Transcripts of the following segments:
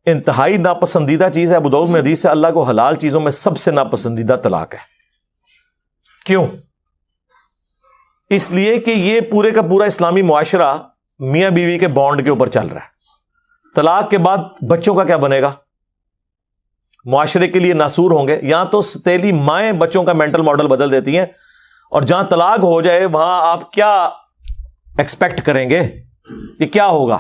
انتہائی ناپسندیدہ چیز ہے. ابو داؤد میں حدیث ہے اللہ کو حلال چیزوں میں سب سے ناپسندیدہ طلاق ہے. کیوں؟ اس لیے کہ یہ پورے کا پورا اسلامی معاشرہ میاں بیوی کے بانڈ کے اوپر چل رہا ہے. طلاق کے بعد بچوں کا کیا بنے گا؟ معاشرے کے لیے ناسور ہوں گے. یہاں تو ستیلی مائیں بچوں کا مینٹل ماڈل بدل دیتی ہیں, اور جہاں طلاق ہو جائے وہاں آپ کیا ایکسپیکٹ کریں گے کہ کیا ہوگا؟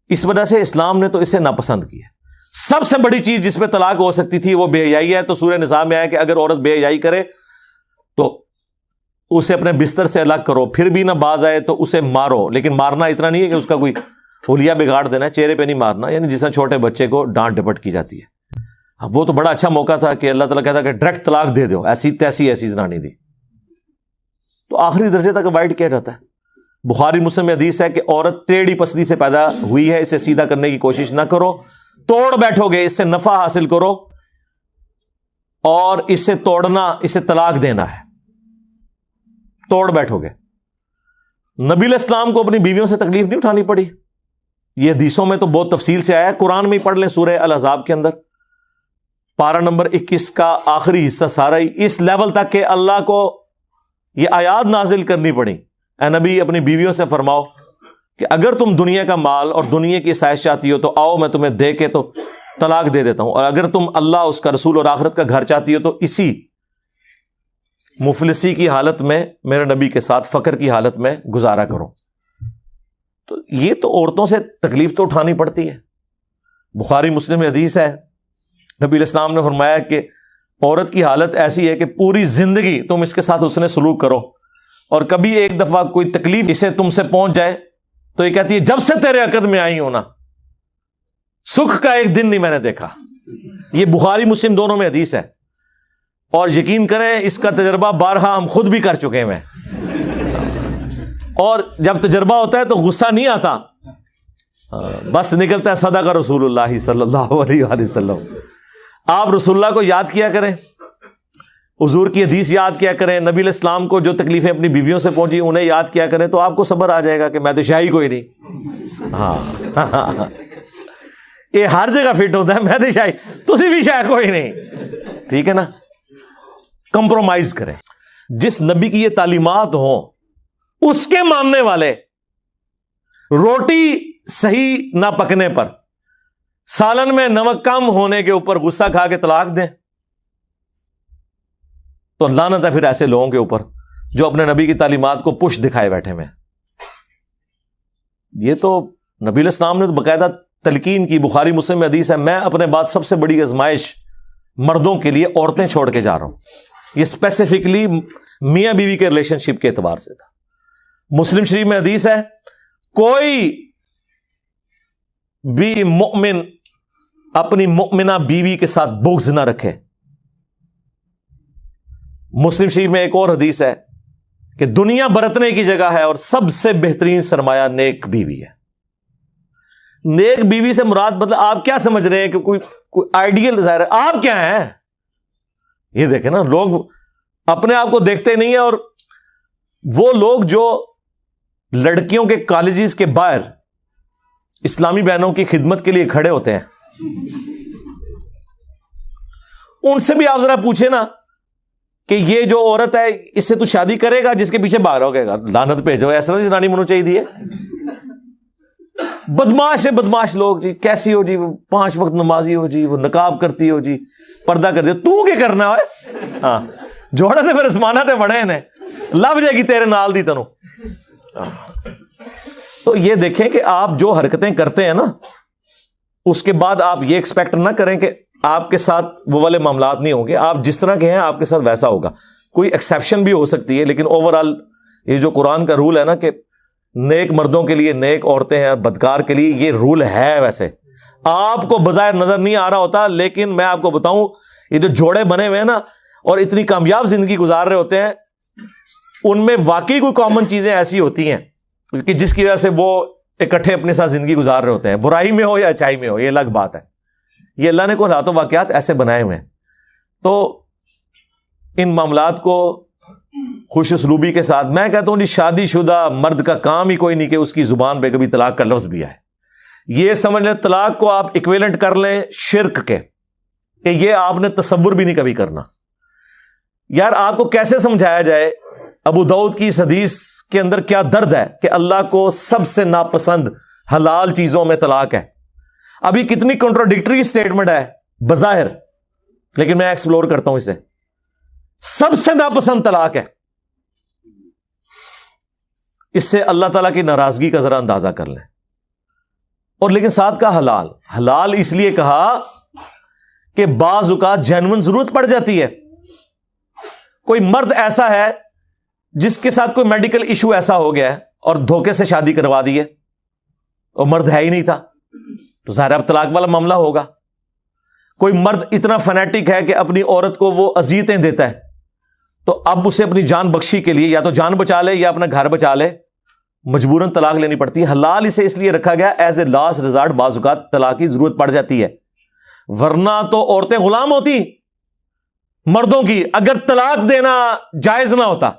اس وجہ سے اسلام نے تو اسے ناپسند کیا. سب سے بڑی چیز جس پہ طلاق ہو سکتی تھی وہ بے حیائی ہے. تو سورہ نساء میں آیا کہ اگر عورت بے حیائی کرے تو اسے اپنے بستر سے الگ کرو, پھر بھی نہ باز آئے تو اسے مارو. لیکن مارنا اتنا نہیں ہے کہ اس کا کوئی حلیہ بگاڑ دینا ہے, چہرے پہ نہیں مارنا, یعنی جس طرح چھوٹے بچے کو ڈانٹ ڈپٹ کی جاتی ہے. وہ تو بڑا اچھا موقع تھا کہ اللہ تعالیٰ کہتا کہ ڈائریکٹ طلاق دے دو, ایسی تیسی ایسی زنانی دی. تو آخری درجے تک اوائڈ کیا جاتا ہے. بخاری مسلم میں حدیث ہے کہ عورت ٹیڑھی پسلی سے پیدا ہوئی ہے, اسے سیدھا کرنے کی کوشش نہ کرو, توڑ بیٹھو گے, اس سے نفع حاصل کرو, اور اسے توڑنا, اسے طلاق دینا ہے, توڑ بیٹھو گے. نبی علیہ السلام کو اپنی بیویوں سے تکلیف نہیں اٹھانی پڑی. یہ حدیثوں میں تو بہت تفصیل سے آیا ہے. قرآن میں ہی پڑھ لیں سورہ الاحزاب کے اندر پارہ نمبر 21 کا آخری حصہ سارا ہی اس لیول تک کہ اللہ کو یہ آیات نازل کرنی پڑی, اے نبی اپنی بیویوں سے فرماؤ کہ اگر تم دنیا کا مال اور دنیا کی عیش چاہتی ہو تو آؤ میں تمہیں دے کے تو طلاق دے دیتا ہوں, اور اگر تم اللہ, اس کا رسول اور آخرت کا گھر چاہتی ہو تو اسی مفلسی کی حالت میں میرے نبی کے ساتھ فقر کی حالت میں گزارا کرو. تو یہ تو عورتوں سے تکلیف تو اٹھانی پڑتی ہے. بخاری مسلم میں حدیث ہے نبی علیہ السلام نے فرمایا کہ عورت کی حالت ایسی ہے کہ پوری زندگی تم اس کے ساتھ اس نے سلوک کرو, اور کبھی ایک دفعہ کوئی تکلیف اسے تم سے پہنچ جائے تو یہ کہتی ہے جب سے تیرے عقد میں آئی ہوں نا سکھ کا ایک دن نہیں میں نے دیکھا. یہ بخاری مسلم دونوں میں حدیث ہے, اور یقین کریں اس کا تجربہ بارہا ہم خود بھی کر چکے ہیں. اور جب تجربہ ہوتا ہے تو غصہ نہیں آتا, بس نکلتا ہے صدق رسول اللہ صلی اللہ علیہ وآلہ وسلم. آپ رسول اللہ کو یاد کیا کریں, حضور کی حدیث یاد کیا کریں, نبی علیہ السلام کو جو تکلیفیں اپنی بیویوں سے پہنچی انہیں یاد کیا کریں, تو آپ کو صبر آ جائے گا کہ میں تو شاہی کوئی نہیں. ہاں یہ ہر جگہ فٹ ہوتا ہے, میں تو شاہی, تسی بھی شاہی کوئی نہیں. ٹھیک ہے نا, کمپرومائز کریں. جس نبی کی یہ تعلیمات ہوں اس کے ماننے والے روٹی صحیح نہ پکنے پر, سالن میں نمک کم ہونے کے اوپر غصہ کھا کے طلاق دیں تو لعنت ہے پھر ایسے لوگوں کے اوپر جو اپنے نبی کی تعلیمات کو پش دکھائے بیٹھے ہوئے. یہ تو نبی علیہ السلام نے تو باقاعدہ تلقین کی. بخاری مسلم میں حدیث ہے میں اپنے بعد سب سے بڑی آزمائش مردوں کے لیے عورتیں چھوڑ کے جا رہا ہوں. یہ اسپیسیفکلی میاں بیوی کے ریلیشن شپ کے اعتبار سے تھا. مسلم شریف میں حدیث ہے کوئی بھی مؤمن اپنی مؤمنہ بیوی کے ساتھ بغض نہ رکھے. مسلم شریف میں ایک اور حدیث ہے کہ دنیا برتنے کی جگہ ہے اور سب سے بہترین سرمایہ نیک بیوی ہے. نیک بیوی سے مراد مطلب آپ کیا سمجھ رہے ہیں کہ کوئی آئیڈیل ظاہر ہے, آپ کیا ہیں؟ یہ دیکھیں نا, لوگ اپنے آپ کو دیکھتے نہیں ہیں, اور وہ لوگ جو لڑکیوں کے کالجز کے باہر اسلامی بہنوں کی خدمت کے لیے کھڑے ہوتے ہیں ان سے بھی آپ ذرا پوچھیں نا کہ یہ جو عورت ہے اس سے تو شادی کرے گا جس کے پیچھے بھاگ رہو گا, لعنت بھیجو, ایسا نہیں زنانی منو چاہیے ہے. بدماش سے بدماش لوگ جی, کیسی ہو جی, وہ 5 وقت نمازی ہو جی, وہ نقاب کرتی ہو جی, پردہ کر دے, تو کیا کرنا ہے؟ ہاں جوڑے تے پھر اسمانہ تے بڑے نے, لب جائے گی تیرے نال دی تنو. تو یہ دیکھیں کہ آپ جو حرکتیں کرتے ہیں نا اس کے بعد آپ یہ ایکسپیکٹ نہ کریں کہ آپ کے ساتھ وہ والے معاملات نہیں ہوں گے. آپ جس طرح کے ہیں آپ کے ساتھ ویسا ہوگا. کوئی ایکسیپشن بھی ہو سکتی ہے, لیکن اوور آل یہ جو قرآن کا رول ہے نا کہ نیک مردوں کے لیے نیک عورتیں ہیں, بدکار کے لیے یہ رول ہے. ویسے آپ کو بظاہر نظر نہیں آ رہا ہوتا, لیکن میں آپ کو بتاؤں یہ جو جوڑے بنے ہوئے ہیں نا اور اتنی کامیاب زندگی گزار رہے ہوتے ہیں ان میں واقعی کوئی کامن چیزیں ایسی ہوتی ہیں کہ جس کی وجہ سے وہ اکٹھے اپنے ساتھ زندگی گزار رہے ہوتے ہیں, برائی میں ہو یا اچھائی میں ہو, یہ الگ بات ہے. یہ اللہ نے کوئی حالات و واقعات ایسے بنائے ہوئے ہیں. تو ان معاملات کو خوش اسلوبی کے ساتھ, میں کہتا ہوں جی شادی شدہ مرد کا کام ہی کوئی نہیں کہ اس کی زبان پہ کبھی طلاق کا لفظ بھی آئے. یہ سمجھ لیں طلاق کو آپ ایکویلنٹ کر لیں شرک کے، کہ یہ آپ نے تصور بھی نہیں کبھی کرنا۔ یار آپ کو کیسے سمجھایا جائے ابو داؤد کی اس حدیث کے اندر کیا درد ہے کہ اللہ کو سب سے ناپسند حلال چیزوں میں طلاق ہے۔ ابھی کتنی کنٹراڈکٹری سٹیٹمنٹ ہے بظاہر، لیکن میں ایکسپلور کرتا ہوں اسے۔ سب سے ناپسند طلاق ہے، اس سے اللہ تعالیٰ کی ناراضگی کا ذرا اندازہ کر لیں۔ اور لیکن ساتھ کا حلال، حلال اس لیے کہا کہ بعض اوقات جینون ضرورت پڑ جاتی ہے۔ کوئی مرد ایسا ہے جس کے ساتھ کوئی میڈیکل ایشو ایسا ہو گیا ہے اور دھوکے سے شادی کروا دی ہے، اور مرد ہے ہی نہیں تھا، تو ظاہر اب طلاق والا معاملہ ہوگا۔ کوئی مرد اتنا فنیٹک ہے کہ اپنی عورت کو وہ اذیتیں دیتا ہے، تو اب اسے اپنی جان بخشی کے لیے یا تو جان بچا لے یا اپنا گھر بچا لے، مجبوراً طلاق لینی پڑتی ہے۔ حلال اسے اس لیے رکھا گیا ایز اے لاسٹ ریزارٹ، بعض اوقات طلاق کی ضرورت پڑ جاتی ہے، ورنہ تو عورتیں غلام ہوتی مردوں کی اگر طلاق دینا جائز نہ ہوتا،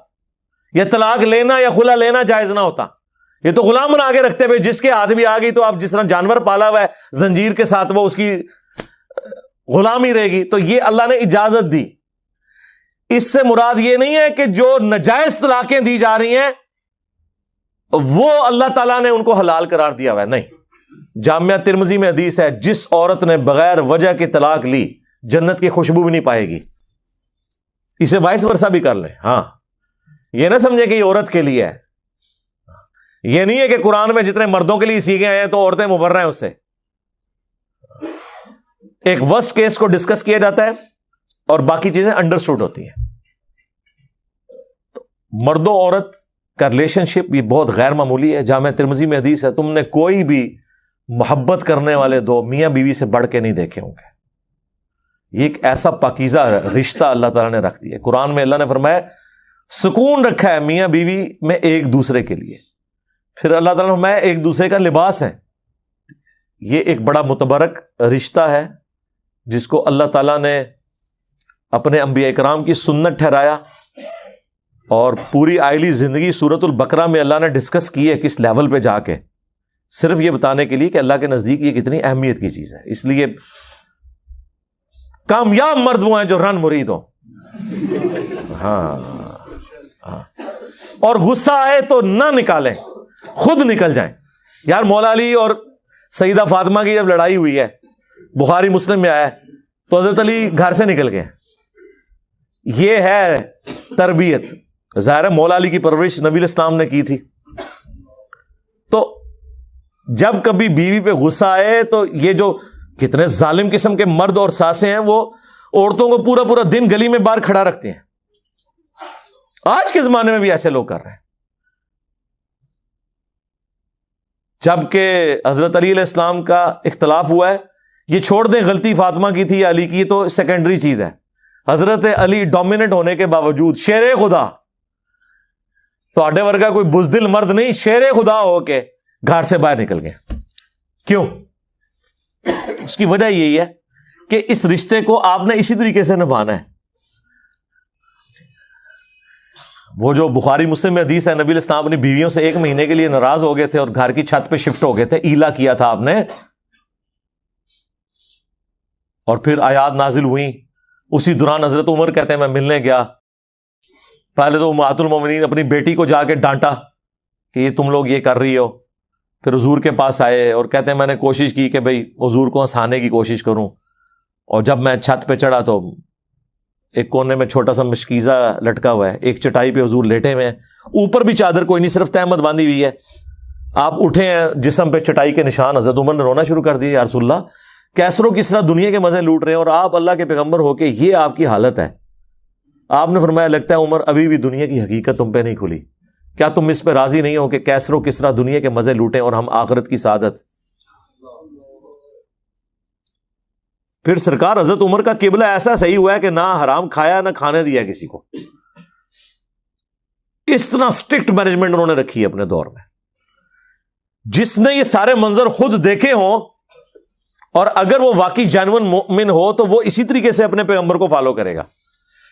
یا طلاق لینا یا خلا لینا جائز نہ ہوتا۔ یہ تو غلام بنا کے رکھتے ہوئے، جس کے ہاتھ بھی آ گئی تو آپ جس طرح جانور پالا ہوا ہے زنجیر کے ساتھ، وہ اس کی غلامی رہے گی۔ تو یہ اللہ نے اجازت دی۔ اس سے مراد یہ نہیں ہے کہ جو ناجائز طلاقیں دی جا رہی ہیں وہ اللہ تعالیٰ نے ان کو حلال قرار دیا ہوا ہے، نہیں۔ جامعہ ترمذی میں حدیث ہے، جس عورت نے بغیر وجہ کی طلاق لی جنت کی خوشبو بھی نہیں پائے گی۔ اسے وائس ورثہ بھی کر لیں۔ ہاں، یہ نہ سمجھے کہ یہ عورت کے لیے ہے، یہ نہیں ہے کہ قرآن میں جتنے مردوں کے لیے سیکھے آئے ہیں تو عورتیں مبرہ ہیں اس سے۔ ایک ورسٹ کیس کو ڈسکس کیا جاتا ہے اور باقی چیزیں انڈرسٹوڈ ہوتی ہیں۔ تو مرد و عورت کا ریلیشن شپ یہ بہت غیر معمولی ہے۔ جامعہ ترمذی میں حدیث ہے، تم نے کوئی بھی محبت کرنے والے دو میاں بیوی سے بڑھ کے نہیں دیکھے ہوں گے۔ یہ ایک ایسا پاکیزہ رشتہ اللہ تعالیٰ نے رکھ دیا ہے۔ قرآن میں اللہ نے فرمایا سکون رکھا ہے میاں بیوی میں ایک دوسرے کے لیے، پھر اللہ تعالیٰ نے فرمایا ایک دوسرے کا لباس ہے۔ یہ ایک بڑا متبرک رشتہ ہے جس کو اللہ تعالیٰ نے اپنے انبیاء کرام کی سنت ٹھہرایا، اور پوری آئلی زندگی سورۃ البقرہ میں اللہ نے ڈسکس کی ہے کس لیول پہ جا کے، صرف یہ بتانے کے لیے کہ اللہ کے نزدیک یہ کتنی اہمیت کی چیز ہے۔ اس لیے کامیاب مرد وہ ہیں جو رن مرید ہو۔ ہاں، اور غصہ آئے تو نہ نکالیں، خود نکل جائیں۔ یار مولا علی اور سیدہ فاطمہ کی جب لڑائی ہوئی ہے، بخاری مسلم میں آیا ہے، تو حضرت علی گھر سے نکل گئے۔ یہ ہے تربیت۔ ظاہر ہے مولا علی کی پرورش نبی الاسلام نے کی تھی۔ تو جب کبھی بیوی پہ غصہ آئے تو یہ جو کتنے ظالم قسم کے مرد اور ساسیں ہیں، وہ عورتوں کو پورا پورا دن گلی میں باہر کھڑا رکھتے ہیں۔ آج کے زمانے میں بھی ایسے لوگ کر رہے ہیں، جبکہ حضرت علی علیہ السلام کا اختلاف ہوا ہے۔ یہ چھوڑ دیں غلطی فاطمہ کی تھی یا علی کی، تو سیکنڈری چیز ہے۔ حضرت علی ڈومیننٹ ہونے کے باوجود شیر خدا، تو آڈے ورگا کوئی بزدل مرد نہیں، شیر خدا ہو کے گھر سے باہر نکل گئے۔ کیوں؟ اس کی وجہ یہی ہے کہ اس رشتے کو آپ نے اسی طریقے سے نبھانا ہے۔ وہ جو بخاری مسلم میں حدیث ہے، نبی علیہ السلام اپنی بیویوں سے 1 مہینے کے لیے ناراض ہو گئے تھے اور گھر کی چھت پہ شفٹ ہو گئے تھے، ایلا کیا تھا آپ نے، اور پھر آیات نازل ہوئیں۔ اسی دوران حضرت عمر کہتے ہیں میں ملنے گیا، پہلے تو امہات المومنین اپنی بیٹی کو جا کے ڈانٹا کہ یہ تم لوگ یہ کر رہی ہو، پھر حضور کے پاس آئے اور کہتے ہیں میں نے کوشش کی کہ بھئی حضور کو ہنسانے کی کوشش کروں، اور جب میں چھت پہ چڑھا تو ایک کونے میں چھوٹا سا مشکیزہ لٹکا ہوا ہے، ایک چٹائی پہ حضور لیٹے ہوئے ہیں، اوپر بھی چادر کوئی نہیں، صرف تہمت باندھی ہوئی ہے، آپ اٹھے ہیں، جسم پہ چٹائی کے نشان۔ حضرت عمر نے رونا شروع کر دیا، یا رسول اللہ کیسروں کس طرح دنیا کے مزے لوٹ رہے ہیں اور آپ اللہ کے پیغمبر ہو کے یہ آپ کی حالت ہے۔ آپ نے فرمایا لگتا ہے عمر ابھی بھی دنیا کی حقیقت تم پہ نہیں کھلی، کیا تم اس پہ راضی نہیں ہو کہ کیسروں کس طرح دنیا کے مزے لوٹیں اور ہم آخرت کی سعادت؟ پھر سرکار حضرت عمر کا قبلہ ایسا صحیح ہوا ہے کہ نہ حرام کھایا نہ کھانے دیا کسی کو۔ اس طرح اسٹرکٹ مینجمنٹ انہوں نے رکھی ہے اپنے دور میں۔ جس نے یہ سارے منظر خود دیکھے ہوں اور اگر وہ واقعی جینون مومن ہو تو وہ اسی طریقے سے اپنے پیغمبر کو فالو کرے گا۔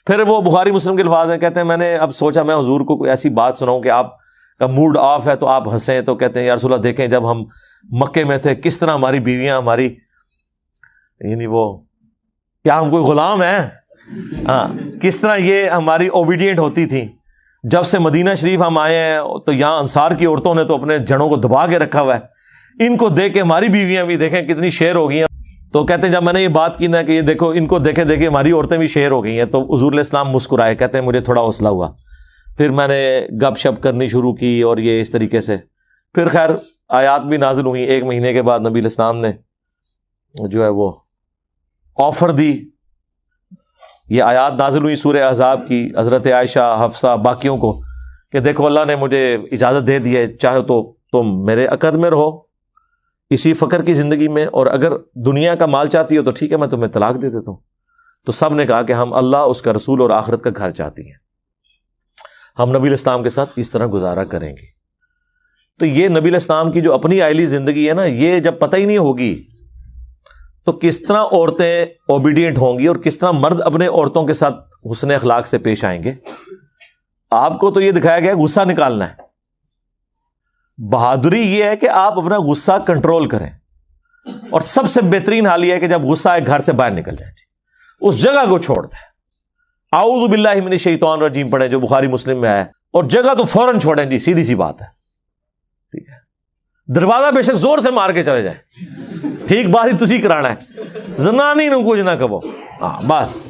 پھر وہ بخاری مسلم کے الفاظ ہیں، کہتے ہیں میں نے اب سوچا میں حضور کو کوئی ایسی بات سناؤں کہ آپ کا موڈ آف ہے تو آپ ہنسیں تو کہتے ہیں یا رسول اللہ دیکھیں جب ہم مکے میں تھے کس طرح ہماری بیویاں ہماری یعنی وہ کیا ہم کوئی غلام ہیں؟ ہاں، کس طرح یہ ہماری اوبیڈینٹ ہوتی تھیں. جب سے مدینہ شریف ہم آئے ہیں تو یہاں انصار کی عورتوں نے تو اپنے جڑوں کو دبا کے رکھا ہوا ہے، ان کو دیکھ کے ہماری بیویاں بھی دیکھیں کتنی شیر ہو گئی ہیں. تو کہتے ہیں جب میں نے یہ بات کی نا کہ یہ دیکھو ان کو دیکھے دیکھے ہماری عورتیں بھی شیر ہو گئی ہیں، تو حضور علیہ السلام مسکرائے، کہتے ہیں مجھے تھوڑا حوصلہ ہوا. پھر میں نے گپ شپ کرنی شروع کی اور یہ اس طریقے سے پھر خیر آیات بھی نازل ہوئی. 1 مہینے کے بعد نبی علیہ السلام نے جو ہے وہ آفر دی. یہ آیات نازل ہوئی سورہ احزاب کی، حضرت عائشہ، حفصہ، باقیوں کو کہ دیکھو اللہ نے مجھے اجازت دے دی ہے، چاہے تو تم میرے عقد میں رہو اسی فقر کی زندگی میں، اور اگر دنیا کا مال چاہتی ہو تو ٹھیک ہے میں تمہیں طلاق دے دیتا ہوں. تو سب نے کہا کہ ہم اللہ، اس کا رسول اور آخرت کا گھر چاہتی ہیں، ہم نبی علیہ السلام کے ساتھ اس طرح گزارا کریں گے. تو یہ نبی علیہ السلام کی جو اپنی آئلی زندگی ہے نا، یہ جب پتہ ہی نہیں ہوگی تو کس طرح عورتیں اوبیڈینٹ ہوں گی اور کس طرح مرد اپنے عورتوں کے ساتھ حسن اخلاق سے پیش آئیں گے. آپ کو تو یہ دکھایا گیا غصہ نکالنا ہے. بہادری یہ ہے کہ آپ اپنا غصہ کنٹرول کریں، اور سب سے بہترین حال یہ ہے کہ جب غصہ آئے گھر سے باہر نکل جائیں، اس جگہ کو چھوڑ دیں. اعوذ باللہ من الشیطان الرجیم پڑھیں جو بخاری مسلم میں آیا ہے، اور جگہ تو فوراً چھوڑیں. جی سیدھی سی بات ہے، ٹھیک ہے. دروازہ بے شک زور سے مار کے چلے جائیں، ٹھیک بات ہی تسی کرانا ہے، زنانی نو کچھ نہ کہو، ہاں بس.